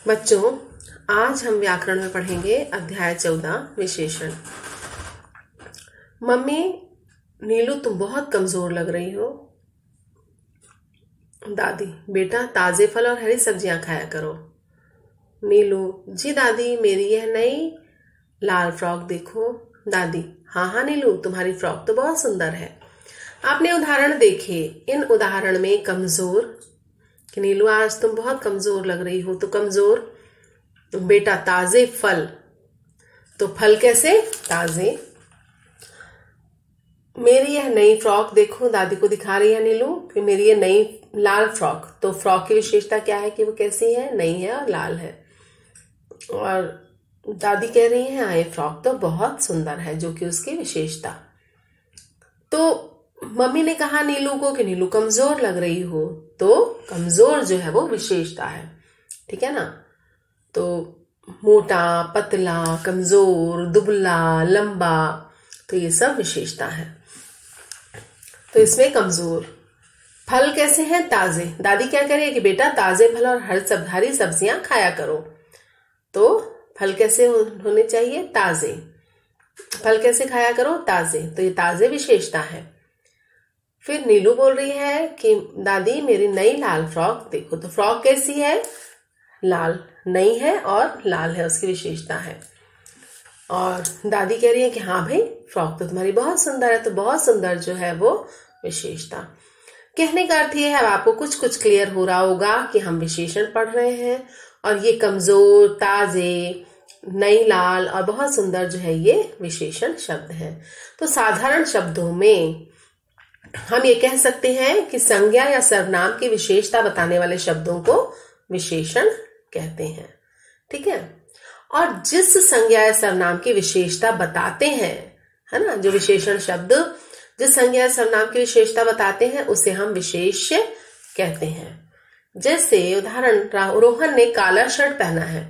बच्चों, आज हम व्याकरण में पढ़ेंगे अध्याय 14 विशेषण। मम्मी, नीलू तुम बहुत कमजोर लग रही हो। दादी, बेटा ताजे फल और हरी सब्जियां खाया करो। नीलू, जी दादी, मेरी यह नई लाल फ्रॉक देखो। दादी, हाँ हाँ नीलू, तुम्हारी फ्रॉक तो बहुत सुंदर है। आपने उदाहरण देखे, इन उदाहरण में कमजोर कि नीलू आज तुम बहुत कमजोर लग रही हो, तो कमजोर। बेटा ताजे फल, तो फल कैसे? ताजे। मेरी यह नई फ्रॉक देखो, दादी को दिखा रही है नीलू कि मेरी यह नई लाल फ्रॉक। तो फ्रॉक की विशेषता क्या है कि वो कैसी है? नई है और लाल है। और दादी कह रही है हाँ ये फ्रॉक तो बहुत सुंदर है, जो कि उसकी विशेषता। तो मम्मी ने कहा नीलू को कि नीलू कमजोर लग रही हो, तो कमजोर जो है वो विशेषता है, ठीक है ना। तो मोटा, पतला, कमजोर, दुबला, लंबा, तो ये सब विशेषता है। तो इसमें कमजोर। फल कैसे हैं? ताजे। दादी क्या कह रही है कि बेटा ताजे फल और हरी सब्जियां खाया करो। तो फल कैसे होने चाहिए? ताजे। फल कैसे खाया करो? ताजे। तो ये ताजे विशेषता है। फिर नीलू बोल रही है कि दादी मेरी नई लाल फ्रॉक देखो। तो फ्रॉक कैसी है? लाल, नई है और लाल है, उसकी विशेषता है। और दादी कह रही है कि हाँ भाई फ्रॉक तो तुम्हारी बहुत सुंदर है। तो बहुत सुंदर जो है वो विशेषता। कहने का अर्थ ये है, अब आपको कुछ कुछ क्लियर हो रहा होगा कि हम विशेषण पढ़ रहे हैं और ये कमजोर, ताजे, नई, लाल और बहुत सुंदर जो है ये विशेषण शब्द हैं। तो साधारण शब्दों में हम ये कह सकते हैं कि संज्ञा या सर्वनाम की विशेषता बताने वाले शब्दों को विशेषण कहते हैं, ठीक है। और जिस संज्ञा या सर्वनाम की विशेषता बताते हैं, है ना, जो विशेषण शब्द जिस संज्ञा या सर्वनाम की विशेषता बताते हैं उसे हम विशेष्य कहते हैं। जैसे उदाहरण, रोहन ने काला शर्ट पहना है,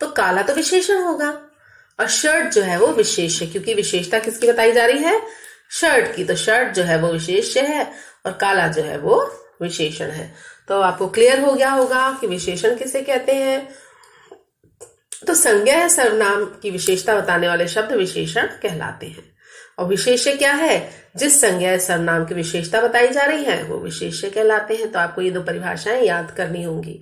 तो काला तो विशेषण होगा और शर्ट जो है वो विशेष्य, क्योंकि विशेषता किसकी बताई जा रही है? शर्ट की। तो शर्ट जो है वो विशेष्य है और काला जो है वो विशेषण है। तो आपको क्लियर हो गया होगा कि विशेषण किसे कहते हैं। तो संज्ञा या सर्वनाम की विशेषता बताने वाले शब्द विशेषण कहलाते हैं। और विशेष्य क्या है? जिस संज्ञा या सर्वनाम की विशेषता बताई जा रही है वो विशेष्य कहलाते हैं। तो आपको ये दो परिभाषाएं याद करनी होंगी।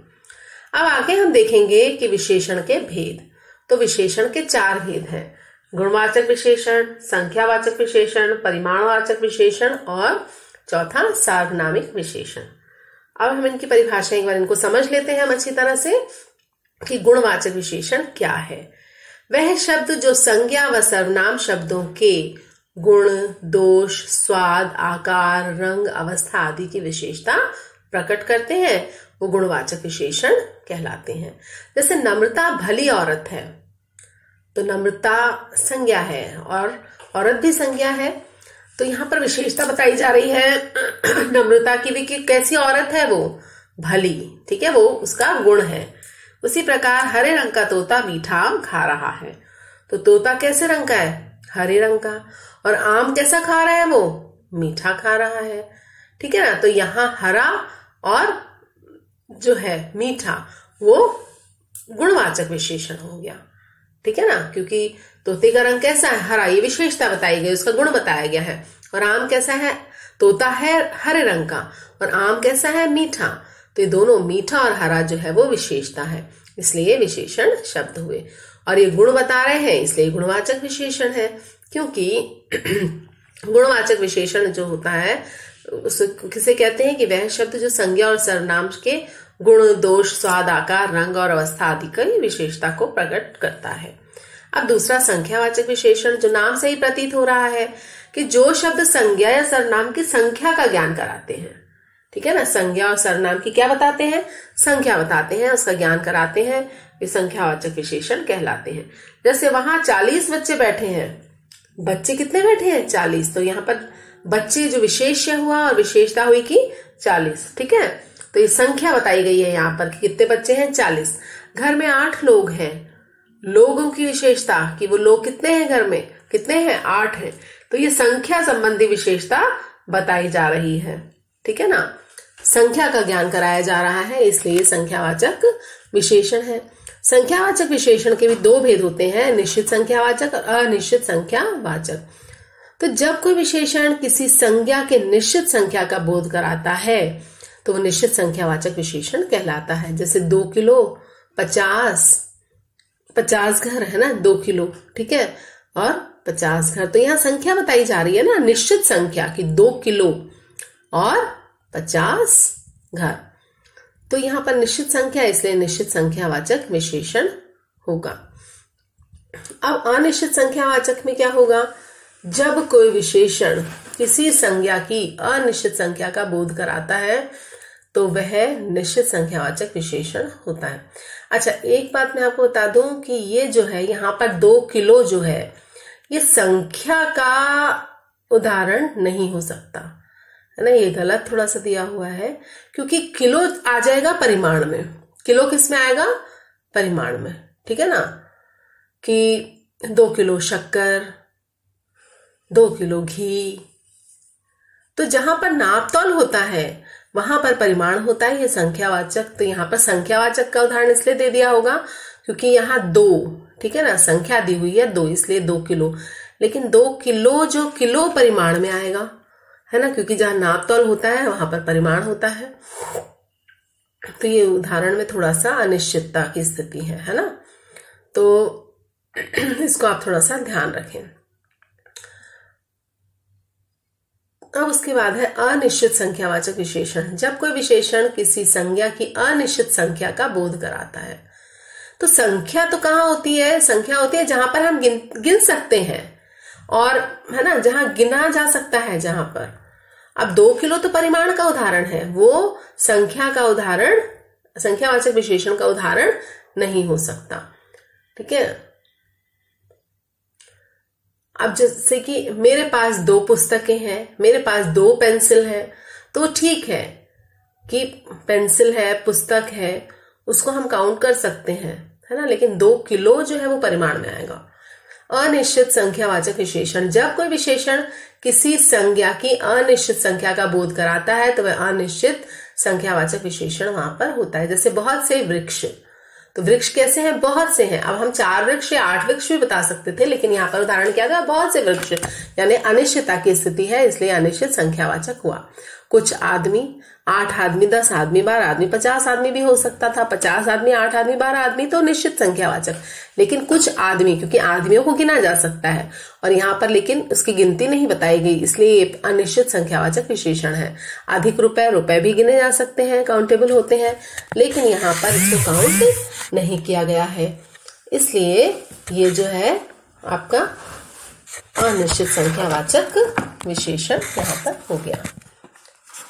अब आगे हम देखेंगे कि विशेषण के भेद। तो विशेषण के 4 भेद हैं: गुणवाचक विशेषण, संख्यावाचक विशेषण, परिमाणवाचक विशेषण और चौथा सार्वनामिक विशेषण। अब हम इनकी परिभाषा एक बार इनको समझ लेते हैं हम अच्छी तरह से कि गुणवाचक विशेषण क्या है। वह शब्द जो संज्ञा व सर्वनाम शब्दों के गुण, दोष, स्वाद, आकार, रंग, अवस्था आदि की विशेषता प्रकट करते हैं वो गुणवाचक विशेषण कहलाते हैं। जैसे नम्रता भली औरत है, तो नम्रता संज्ञा है और औरत भी संज्ञा है। तो यहाँ पर विशेषता बताई जा रही है नम्रता की भी कि कैसी औरत है वो? भली, ठीक है, वो उसका गुण है। उसी प्रकार हरे रंग का तोता मीठा आम खा रहा है, तो तोता कैसे रंग का है? हरे रंग का। और आम कैसा खा रहा है वो? मीठा खा रहा है, ठीक है ना। तो यहाँ हरा और जो है मीठा वो गुणवाचक विशेषण हो गया, ठीक है ना, क्योंकि तोते का रंग कैसा है? हरा, ये विशेषता बताई गई, उसका गुण बताया गया है। और आम कैसा है? तोता है हरे रंग का और आम कैसा है? मीठा। तो ये दोनों मीठा और हरा जो है वो विशेषता है, इसलिए विशेषण शब्द हुए। और ये गुण बता रहे हैं इसलिए गुणवाचक विशेषण है, क्योंकि गुणवाचक विशेषण जो होता है उसे किसे कहते हैं कि वह शब्द जो संज्ञा और सर्वनाम के गुण, दोष, स्वाद, आकार, रंग और अवस्था आदि की विशेषता को प्रकट करता है। अब दूसरा संख्यावाचक विशेषण, जो नाम से ही प्रतीत हो रहा है कि जो शब्द संज्ञा या सर्वनाम की संख्या का ज्ञान कराते हैं, ठीक है ना। संज्ञा और सर्वनाम की क्या बताते हैं? संख्या बताते हैं, उसका ज्ञान कराते हैं, ये संख्यावाचक विशेषण कहलाते हैं। जैसे वहां 40 बच्चे बैठे हैं, बच्चे कितने बैठे हैं? 40। तो यहाँ पर बच्चे जो विशेष्य हुआ और विशेषता हुई कि 40, ठीक है। तो ये संख्या बताई गई है यहाँ पर कि कितने बच्चे हैं? 40। घर में 8 लोग हैं, लोगों की विशेषता कि वो लोग कितने हैं घर में? कितने हैं? 8 हैं। तो ये संख्या संबंधी विशेषता बताई जा रही है, ठीक है ना। संख्या का ज्ञान कराया जा रहा है, इसलिए संख्यावाचक विशेषण है। संख्यावाचक विशेषण के भी दो भेद होते हैं, निश्चित संख्यावाचक और अनिश्चित संख्यावाचक। तो जब कोई विशेषण किसी संज्ञा के निश्चित संख्या का बोध कराता है तो वो निश्चित संख्यावाचक विशेषण कहलाता है। जैसे 2 किलो, 50 घर है ना, 2 किलो, ठीक है, और 50 घर। तो यहाँ संख्या बताई जा रही है ना, निश्चित संख्या की 2 किलो और 50 घर। तो यहाँ पर निश्चित संख्या, इसलिए निश्चित संख्यावाचक विशेषण होगा। अब अनिश्चित संख्यावाचक में क्या होगा? जब कोई विशेषण किसी संज्ञा की अनिश्चित संख्या का बोध कराता है तो वह निश्चित संख्यावाचक विशेषण होता है। अच्छा, एक बात मैं आपको बता दूं कि ये जो है यहाँ पर 2 किलो जो है ये संख्या का उदाहरण नहीं हो सकता है ना, ये गलत थोड़ा सा दिया हुआ है, क्योंकि किलो आ जाएगा परिमाण में। किलो किस में आएगा? परिमाण में, ठीक है ना, कि 2 किलो शक्कर, 2 किलो घी। तो जहां पर नापतोल होता है वहां पर परिमाण होता है, ये संख्यावाचक। तो यहाँ पर संख्यावाचक का उदाहरण इसलिए दे दिया होगा क्योंकि यहाँ 2, ठीक है ना, संख्या दी हुई है 2, इसलिए 2 किलो। लेकिन 2 किलो जो किलो परिमाण में आएगा, है ना, क्योंकि जहां नापतोल होता है वहां पर परिमाण होता है। तो ये उदाहरण में थोड़ा सा अनिश्चितता की स्थिति है ना, तो इसको आप थोड़ा सा ध्यान रखें। अब उसके बाद है अनिश्चित संख्यावाचक विशेषण। जब कोई विशेषण किसी संज्ञा की अनिश्चित संख्या का बोध कराता है। तो संख्या तो कहाँ होती है? संख्या होती है जहां पर हम गिन सकते हैं, और है ना, जहां गिना जा सकता है, जहां पर। अब 2 किलो तो परिमाण का उदाहरण है, वो संख्या का उदाहरण, संख्यावाचक विशेषण का उदाहरण नहीं हो सकता, ठीक है। अब जैसे कि मेरे पास 2 पुस्तकें हैं, मेरे पास 2 पेंसिल है, तो ठीक है कि पेंसिल है, पुस्तक है, उसको हम काउंट कर सकते हैं, है ना, लेकिन 2 किलो जो है वो परिमाण में आएगा। अनिश्चित संख्यावाचक विशेषण। जब कोई विशेषण किसी संज्ञा की अनिश्चित संख्या का बोध कराता है तो वह अनिश्चित संख्यावाचक विशेषण वहां पर होता है। जैसे बहुत से वृक्ष, तो वृक्ष कैसे हैं? बहुत से हैं। अब हम 4 वृक्ष या 8 वृक्ष भी बता सकते थे, लेकिन यहाँ पर उदाहरण क्या था? बहुत से वृक्ष, यानी अनिश्चितता की स्थिति है, इसलिए अनिश्चित संख्यावाचक हुआ। कुछ आदमी, 8 आदमी, 10 आदमी, 12 आदमी, 50 आदमी भी हो सकता था। 50 आदमी, 8 आदमी, 12 आदमी तो निश्चित संख्यावाचक। लेकिन कुछ आदमी, क्योंकि आदमियों को गिना जा सकता है और यहाँ पर लेकिन उसकी गिनती नहीं बताई गई, इसलिए ये अनिश्चित संख्यावाचक विशेषण है। अधिक रुपए भी गिने जा सकते हैं, काउंटेबल होते हैं, लेकिन यहाँ पर इसको काउंट नहीं किया गया है, इसलिए ये जो है आपका अनिश्चित संख्यावाचक विशेषण यहाँ पर हो गया,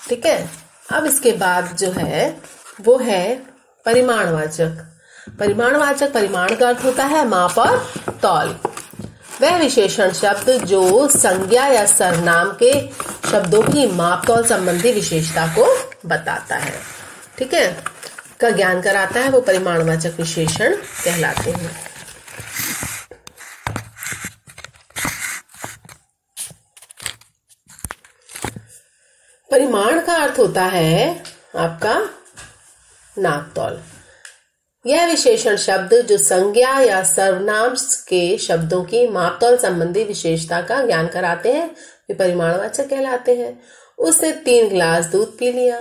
ठीक है। अब इसके बाद जो है वो है परिमाणवाचक। परिमाणवाचक, परिमाण का अर्थ होता है माप और तौल। वह विशेषण शब्द जो संज्ञा या सर्वनाम के शब्दों की माप तौल संबंधी विशेषता को बताता है, ठीक है, का ज्ञान कराता है, वो परिमाणवाचक विशेषण कहलाते हैं। परिमाण का अर्थ होता है आपका नापतोल। यह विशेषण शब्द जो संज्ञा या सर्वनाम के शब्दों की मापतोल संबंधी विशेषता का ज्ञान कराते हैं वे परिमाणवाचक कहलाते हैं। उसने 3 गिलास दूध पी लिया,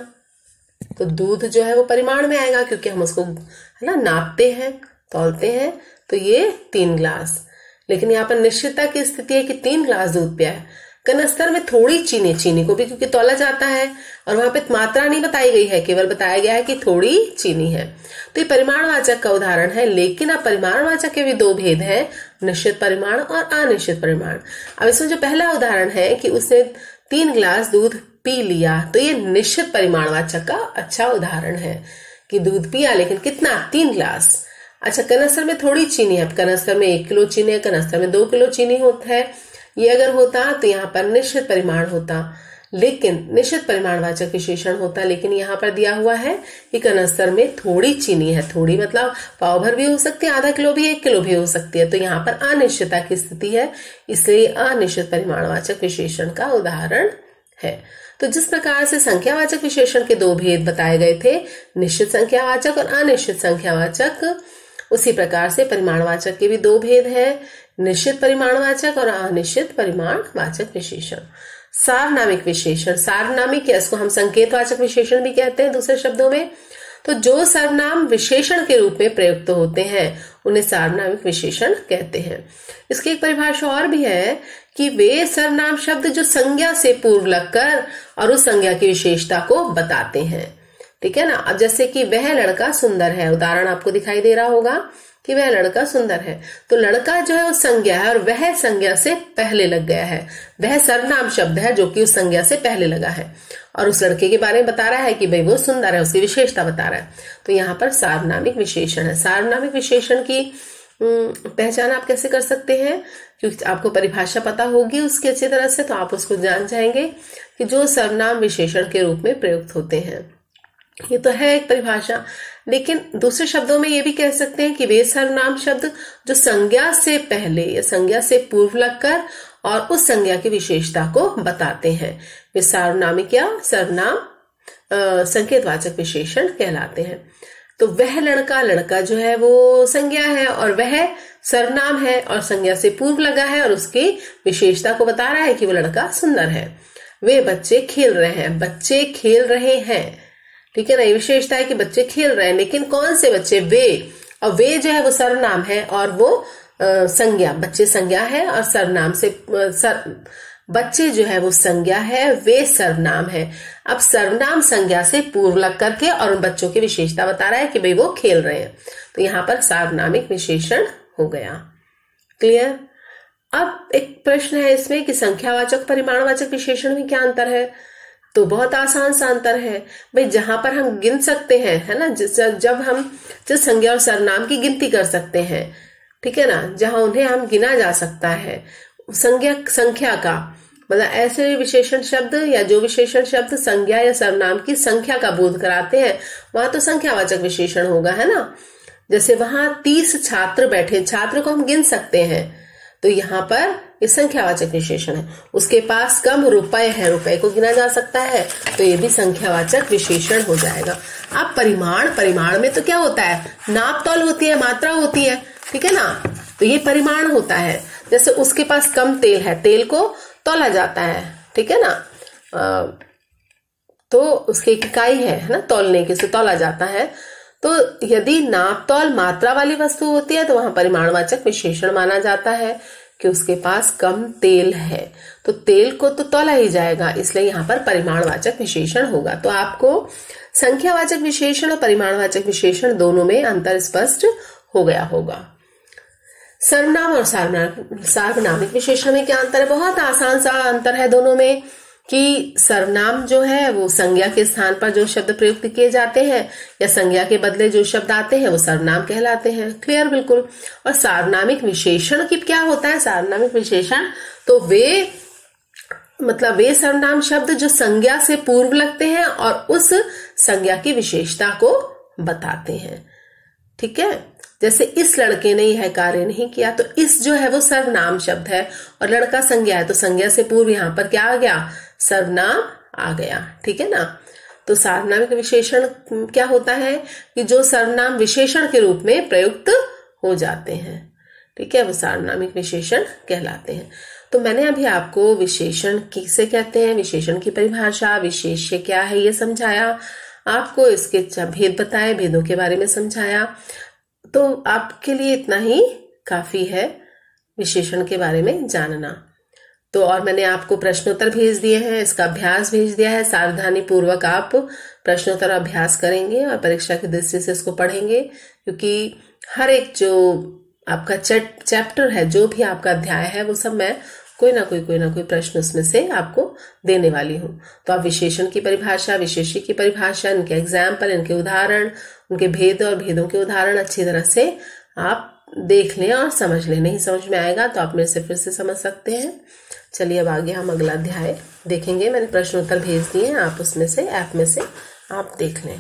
तो दूध जो है वो परिमाण में आएगा, क्योंकि हम उसको है ना नापते हैं, तौलते हैं, तो ये 3 गिलास। लेकिन यहाँ पर निश्चितता की स्थिति है कि 3 गिलास दूध पिया है। कनस्तर में थोड़ी चीनी को भी क्योंकि तौला जाता है, और वहां पे मात्रा नहीं बताई गई है, केवल बताया गया है कि थोड़ी चीनी है, तो ये परिमाणवाचक का उदाहरण है। लेकिन अब परिमाणवाचक के भी 2 भेद हैं, निश्चित परिमाण और अनिश्चित परिमाण। अब इसमें जो पहला उदाहरण है कि उसने 3 गिलास दूध पी लिया, तो ये निश्चित परिमाणवाचक का अच्छा उदाहरण है कि दूध पिया, लेकिन कितना? 3 गिलास। अच्छा, कनस्तर में थोड़ी चीनी है, कनस्तर में 1 किलो चीनी है, कनस्तर में 2 किलो चीनी होता है, ये अगर होता तो यहाँ पर निश्चित परिमाण होता, लेकिन निश्चित परिमाणवाचक विशेषण होता। लेकिन यहाँ पर दिया हुआ है कि कनस्तर में थोड़ी चीनी है, थोड़ी मतलब पाव भर भी हो सकती है, आधा किलो भी, 1 किलो भी हो सकती है, तो यहाँ पर अनिश्चितता की स्थिति है, इसलिए अनिश्चित परिमाणवाचक विशेषण का उदाहरण है। तो जिस प्रकार से संख्यावाचक विशेषण के 2 भेद बताए गए थे, निश्चित संख्यावाचक और अनिश्चित संख्यावाचक, उसी प्रकार से परिमाणवाचक के भी दो भेद हैं, निश्चित परिमाणवाचक और अनिश्चित परिमाणवाचक विशेषण। सार्वनामिक विशेषण, सार्वनामिक या इसको हम संकेतवाचक विशेषण भी कहते हैं दूसरे शब्दों में। तो जो सर्वनाम विशेषण के रूप में प्रयुक्त होते हैं उन्हें सार्वनामिक विशेषण कहते हैं। इसकी एक परिभाषा और भी है कि वे सर्वनाम शब्द जो संज्ञा से पूर्व लगकर और उस संज्ञा की विशेषता को बताते हैं। ठीक है ना। अब जैसे कि वह लड़का सुंदर है, उदाहरण आपको दिखाई दे रहा होगा कि वह लड़का सुंदर है, तो लड़का जो है वो संज्ञा है और वह संज्ञा से पहले लग गया है। वह सर्वनाम शब्द है जो कि उस संज्ञा से पहले लगा है और उस लड़के के बारे में बता रहा है कि भाई वो सुंदर है, उसकी विशेषता बता रहा है। तो यहाँ पर सार्वनामिक विशेषण है। सार्वनामिक विशेषण की पहचान आप कैसे कर सकते हैं, क्योंकि आपको परिभाषा पता होगी उसकी अच्छी तरह से, तो आप उसको जान जाएंगे कि जो सर्वनाम विशेषण के रूप में प्रयुक्त होते हैं। ये तो है एक परिभाषा, लेकिन दूसरे शब्दों में ये भी कह सकते हैं कि वे सर्वनाम शब्द जो संज्ञा से पहले या संज्ञा से पूर्व लगकर और उस संज्ञा की विशेषता को बताते हैं, वे सार्वनामिक या सर्वनाम संकेतवाचक विशेषण कहलाते हैं। तो वह लड़का, लड़का जो है वो संज्ञा है और वह सर्वनाम है और संज्ञा से पूर्व लगा है और उसकी विशेषता को बता रहा है कि वो लड़का सुंदर है। वे बच्चे खेल रहे हैं, बच्चे खेल रहे हैं। ठीक है ना, ये विशेषता है कि बच्चे खेल रहे हैं, लेकिन कौन से बच्चे, वे, और वे जो है वो सर्वनाम है और वो संज्ञा, बच्चे संज्ञा है और सर्वनाम से बच्चे जो है वो संज्ञा है, वे सर्वनाम है। अब सर्वनाम संज्ञा से पूर्व लग करके और उन बच्चों की विशेषता बता रहा है कि भाई वो खेल रहे हैं, तो यहाँ पर सार्वनामिक विशेषण हो गया। क्लियर। अब एक प्रश्न है इसमें कि संख्यावाचक परिमाणवाचक विशेषण में क्या अंतर है। तो बहुत आसान सा अंतर है भाई, जहां पर हम गिन सकते हैं, है ना, जब हम जिस संज्ञा और सर्वनाम की गिनती कर सकते हैं, ठीक है ना, जहां उन्हें हम गिना जा सकता है, संख्या का मतलब ऐसे विशेषण शब्द या जो विशेषण शब्द संज्ञा या सर्वनाम की संख्या का बोध कराते हैं, वहां तो संख्यावाचक विशेषण होगा, है ना। जैसे वहां 30 छात्र बैठे, छात्र को हम गिन सकते हैं, तो यहाँ पर ये संख्यावाचक विशेषण है। उसके पास कम रुपए है, रुपए को गिना जा सकता है, तो ये भी संख्यावाचक विशेषण हो जाएगा। अब परिमाण में तो क्या होता है, नाप तौल होती है, मात्रा होती है, ठीक है ना, तो ये परिमाण होता है। जैसे उसके पास कम तेल है, तेल को तौला जाता है, ठीक है ना, तो उसकी एक इकाई है ना, तौलने के से तौला जाता है। तो यदि नाप तौल मात्रा वाली वस्तु होती है तो वहां परिमाणवाचक विशेषण माना जाता है कि उसके पास कम तेल है, तो तेल को तो तौला ही जाएगा, इसलिए यहाँ पर परिमाणवाचक विशेषण होगा। तो आपको संख्यावाचक विशेषण और परिमाणवाचक विशेषण दोनों में अंतर स्पष्ट हो गया होगा। सर्वनाम और सार्वनामिक विशेषण में क्या अंतर है, बहुत आसान सा अंतर है दोनों में, कि सर्वनाम जो है वो संज्ञा के स्थान पर जो शब्द प्रयुक्त किए जाते हैं या संज्ञा के बदले जो शब्द आते हैं वो सर्वनाम कहलाते हैं। क्लियर, बिल्कुल। और सार्वनामिक विशेषण की क्या होता है, सार्वनामिक विशेषण तो वे मतलब वे सर्वनाम शब्द जो संज्ञा से पूर्व लगते हैं और उस संज्ञा की विशेषता को बताते हैं। ठीक है, जैसे इस लड़के ने यह कार्य नहीं किया, तो इस जो है वो सर्वनाम शब्द है और लड़का संज्ञा है, तो संज्ञा से पूर्व यहाँ पर क्या आ गया, सर्वनाम आ गया। ठीक है ना। तो सार्वनामिक विशेषण क्या होता है कि जो सर्वनाम विशेषण के रूप में प्रयुक्त हो जाते हैं, ठीक है, वो सार्वनामिक विशेषण कहलाते हैं। तो मैंने अभी आपको विशेषण किसे कहते हैं, विशेषण की परिभाषा, विशेष्य क्या है ये समझाया, आपको इसके भेद बताए, भेदों के बारे में समझाया। तो आपके लिए इतना ही काफी है विशेषण के बारे में जानना। तो और मैंने आपको प्रश्नोत्तर भेज दिए हैं, इसका अभ्यास भेज दिया है, सावधानी पूर्वक आप प्रश्नोत्तर अभ्यास करेंगे और परीक्षा की दृष्टि से इसको पढ़ेंगे, क्योंकि हर एक जो आपका चैप्टर है, जो भी आपका अध्याय है, वो सब मैं कोई ना कोई प्रश्न उसमें से आपको देने वाली हूँ। तो आप विशेषण की परिभाषा, विशेष्य की परिभाषा, इनके एग्जाम्पल, इनके उदाहरण, उनके भेद और भेदों के उदाहरण अच्छी तरह से आप देख लें और समझ लें। नहीं समझ में आएगा तो आप मेरे से फिर से समझ सकते हैं। चलिए अब आगे हम अगला अध्याय देखेंगे। मैंने प्रश्नोत्तर भेज दिए हैं, आप उसमें से ऐप में से आप देख लें।